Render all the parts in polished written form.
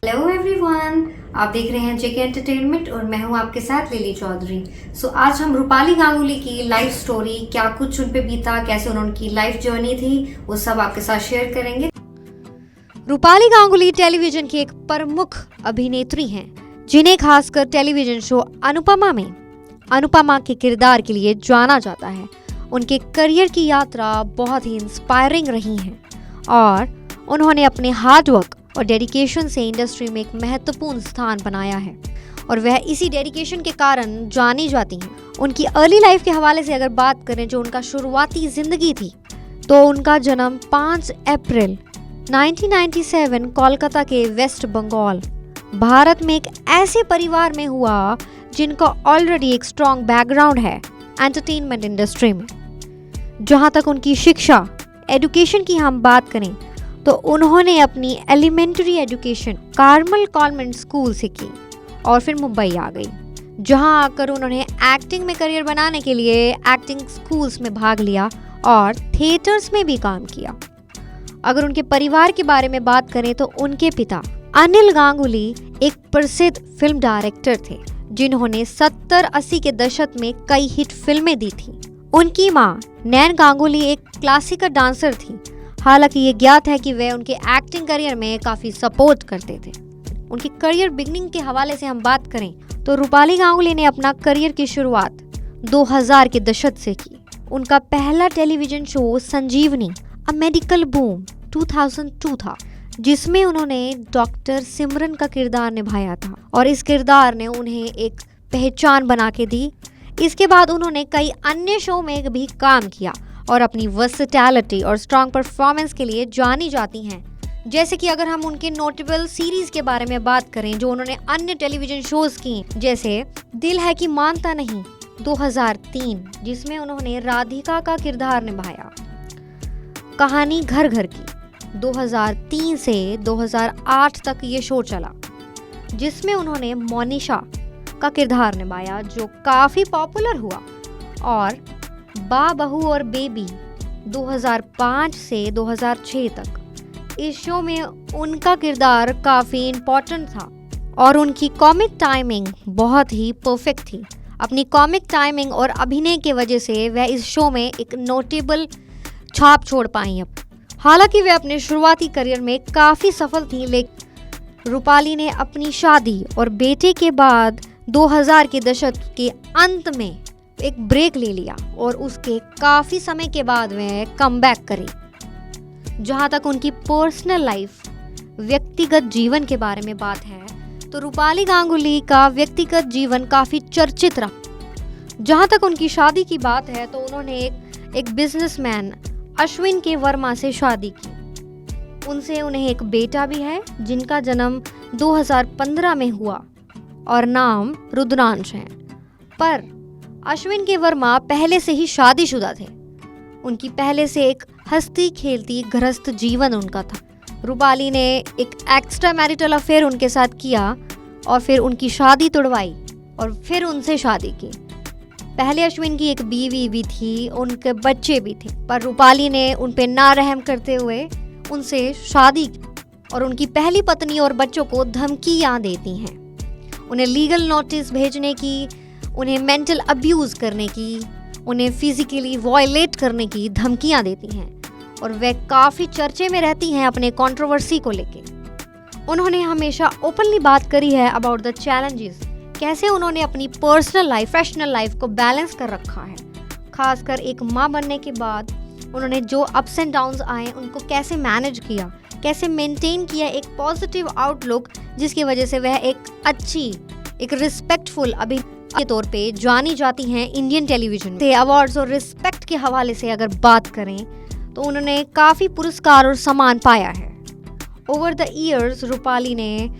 Hello everyone, आप देख रहे हैं जेके एंटरटेनमेंट और मैं हूं आपके साथ लिली चौधरी। आज हम रूपाली गांगुली की लाइफ स्टोरी, क्या कुछ उन पे बीता, कैसे उनकी लाइफ जर्नी थी, वो सब आपके साथ शेयर करेंगे। रूपाली गांगुली टेलीविजन की एक प्रमुख अभिनेत्री हैं, जिन्हें खासकर टेलीविजन शो अनुपमा में अनुपमा के किरदार के लिए जाना जाता है। उनके करियर की यात्रा बहुत ही इंस्पायरिंग रही है और उन्होंने अपने हार्डवर्क और डेडिकेशन से इंडस्ट्री में एक महत्वपूर्ण स्थान बनाया है और वह इसी डेडिकेशन के कारण जानी जाती हैं। उनकी अर्ली लाइफ के हवाले से अगर बात करें, जो उनका शुरुआती जिंदगी थी, तो उनका जन्म 5 अप्रैल 1997 कोलकाता के वेस्ट बंगाल, भारत में एक ऐसे परिवार में हुआ जिनका ऑलरेडी एक स्ट्रॉन्ग बैकग्राउंड है एंटरटेनमेंट इंडस्ट्री में। जहां तक उनकी शिक्षा, एजुकेशन की हम बात करें, तो उन्होंने अपनी elementary education Carmel convent school से की और फिर मुंबई आ गई, जहां आकर उन्होंने एक्टिंग में करियर बनाने के लिए एक्टिंग स्कूल्स में भाग लिया और थिएटर्स में भी काम किया। अगर उनके परिवार के बारे में बात करें, तो उनके पिता अनिल गांगुली एक प्रसिद्ध फिल्म डायरेक्टर थे, जिन्होंने 70-80 के दशक में कई हिट फिल्में दी थी। उनकी मां नैन गांगुली एक क्लासिकल डांसर थी। हालांकि ये ज्ञात है कि वे उनके एक्टिंग करियर में काफ़ी सपोर्ट करते थे। उनकी करियर बिगनिंग के हवाले से हम बात करें, तो रूपाली गांगुली ने अपना करियर की शुरुआत 2000 के दशक से की। उनका पहला television show Sanjivani a medical boom 2002 था, जिसमें उन्होंने डॉक्टर सिमरन का किरदार निभाया था और इस किरदार ने उन्हें एक पहचान बना के दी। इसके बाद उन्होंने कई अन्य शो में भी काम किया और अपनी वर्सेटैलिटी और स्ट्रॉन्ग परफॉर्मेंस के लिए जानी जाती हैं। जैसे कि अगर हम उनके नोटेबल सीरीज के बारे में बात करें, जो उन्होंने अन्य टेलीविजन शोज की, जैसे दिल है कि मानता नहीं 2003, जिसमें उन्होंने राधिका का किरदार निभाया, कहानी घर घर की 2003 से 2008 तक ये शो चला, जिसमें उन्होंने मोनिशा का किरदार निभाया, जो काफ़ी पॉपुलर हुआ, और बा बहू और बेबी 2005 से 2006 तक। इस शो में उनका किरदार काफ़ी इम्पोर्टेंट था और उनकी कॉमिक टाइमिंग बहुत ही परफेक्ट थी। अपनी कॉमिक टाइमिंग और अभिनय की वजह से वह इस शो में एक नोटेबल छाप छोड़ पाई। अब हालांकि वे अपने शुरुआती करियर में काफ़ी सफल थी, लेकिन रूपाली ने अपनी शादी और बेटे के बाद 2000 के दशक के अंत में एक ब्रेक ले लिया और उसके काफ़ी समय के बाद वह कमबैक करी। जहाँ तक उनकी पर्सनल लाइफ, व्यक्तिगत जीवन के बारे में बात है, तो रूपाली गांगुली का व्यक्तिगत जीवन काफ़ी चर्चित रहा। जहाँ तक उनकी शादी की बात है, तो उन्होंने एक बिजनेसमैन अश्विन के वर्मा से शादी की। उनसे उन्हें एक बेटा भी है, जिनका जन्म 2015 में हुआ और नाम रुद्रांश है। पर अश्विन के वर्मा पहले से ही शादीशुदा थे। उनकी पहले से एक हंसती खेलती गृहस्थ जीवन उनका था। रूपाली ने एक एक्स्ट्रा मैरिटल अफेयर उनके साथ किया और फिर उनकी शादी तुड़वाई और फिर उनसे शादी की। पहले अश्विन की एक बीवी भी थी, उनके बच्चे भी थे, पर रूपाली ने उन पे ना रहम करते हुए उनसे शादी की और उनकी पहली पत्नी और बच्चों को धमकियाँ देती हैं, उन्हें लीगल नोटिस भेजने की, उन्हें मेंटल अब्यूज़ करने की, उन्हें फिजिकली वायलेट करने की धमकियां देती हैं और वे काफ़ी चर्चे में रहती हैं अपने कंट्रोवर्सी को लेके। उन्होंने हमेशा ओपनली बात करी है अबाउट द चैलेंजेस, कैसे उन्होंने अपनी पर्सनल लाइफ, प्रोफेशनल लाइफ को बैलेंस कर रखा है। खासकर एक माँ बनने के बाद उन्होंने जो अप्स एंड डाउन्स आए, उनको कैसे मैनेज किया, कैसे मेंटेन किया एक पॉजिटिव आउटलुक, जिसकी वजह से वह एक अच्छी, एक रिस्पेक्टफुल अभिनेत्री के तौर पे जानी जाती हैं इंडियन टेलीविजन से। अवार्ड्स और रिस्पेक्ट के हवाले से अगर बात करें, तो उन्होंने काफ़ी पुरस्कार और सम्मान पाया है। ओवर द ईयर्स रूपाली ने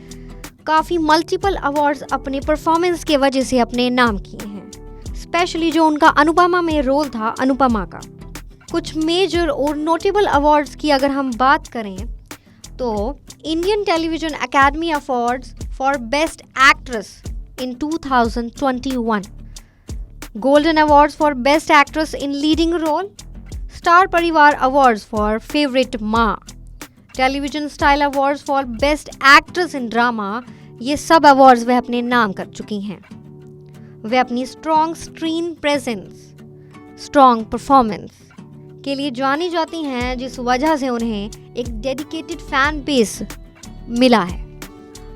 काफ़ी मल्टीपल अवार्ड्स अपने परफॉर्मेंस के वजह से अपने नाम किए हैं, स्पेशली जो उनका अनुपमा में रोल था, अनुपमा का। कुछ मेजर और नोटेबल अवार्ड्स की अगर हम बात करें, तो Indian television academy awards for best actress in 2021, Golden Awards for Best Actress in Leading Role, Star Parivar Awards for Favorite Ma, television style awards for best actress in drama, ये सब awards वह अपने नाम कर चुकी हैं। वे अपनी strong screen presence, strong performance के लिए जानी जाती हैं, जिस वजह से उन्हें एक डेडिकेटेड फैन बेस मिला है।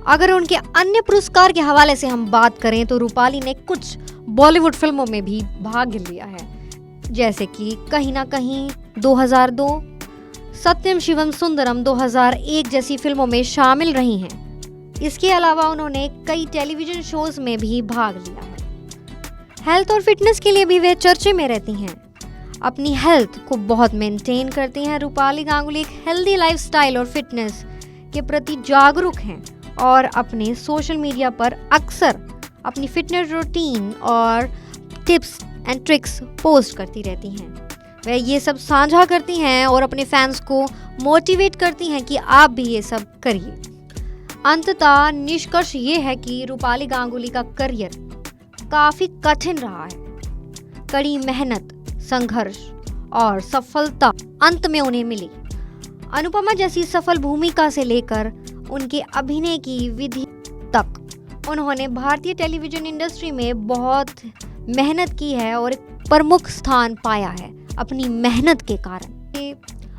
अगर उनके अन्य पुरस्कार के हवाले से हम बात करें तो रूपाली ने कुछ बॉलीवुड फिल्मों में भी भाग लिया है, जैसे कि कहीं ना कहीं 2002, सत्यम शिवम सुंदरम 2001 जैसी फिल्मों में शामिल रही हैं। इसके अलावा उन्होंने कई टेलीविजन शोज में भी भाग लिया है। हेल्थ और फिटनेस के लिए भी वे चर्चे में रहती हैं। अपनी हेल्थ को बहुत मेंटेन करती हैं। रूपाली गांगुली एक हेल्दी लाइफस्टाइल और फिटनेस के प्रति जागरूक हैं और अपने सोशल मीडिया पर अक्सर अपनी फिटनेस रूटीन और टिप्स एंड ट्रिक्स पोस्ट करती रहती हैं। वह ये सब साझा करती हैं और अपने फैंस को मोटिवेट करती हैं कि आप भी ये सब करिए। अंततः निष्कर्ष ये है कि रूपाली गांगुली का करियर काफ़ी कठिन रहा है। कड़ी मेहनत, संघर्ष और सफलता अंत में उन्हें मिली। अनुपमा जैसी सफल भूमिका से लेकर उनके अभिनय की विधि तक उन्होंने भारतीय टेलीविजन इंडस्ट्री में बहुत मेहनत की है और एक प्रमुख स्थान पाया है अपनी मेहनत के कारण।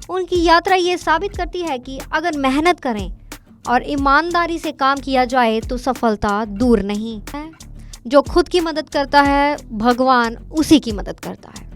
उनकी यात्रा ये साबित करती है कि अगर मेहनत करें और ईमानदारी से काम किया जाए तो सफलता दूर नहीं है। जो खुद की मदद करता है, भगवान उसी की मदद करता है।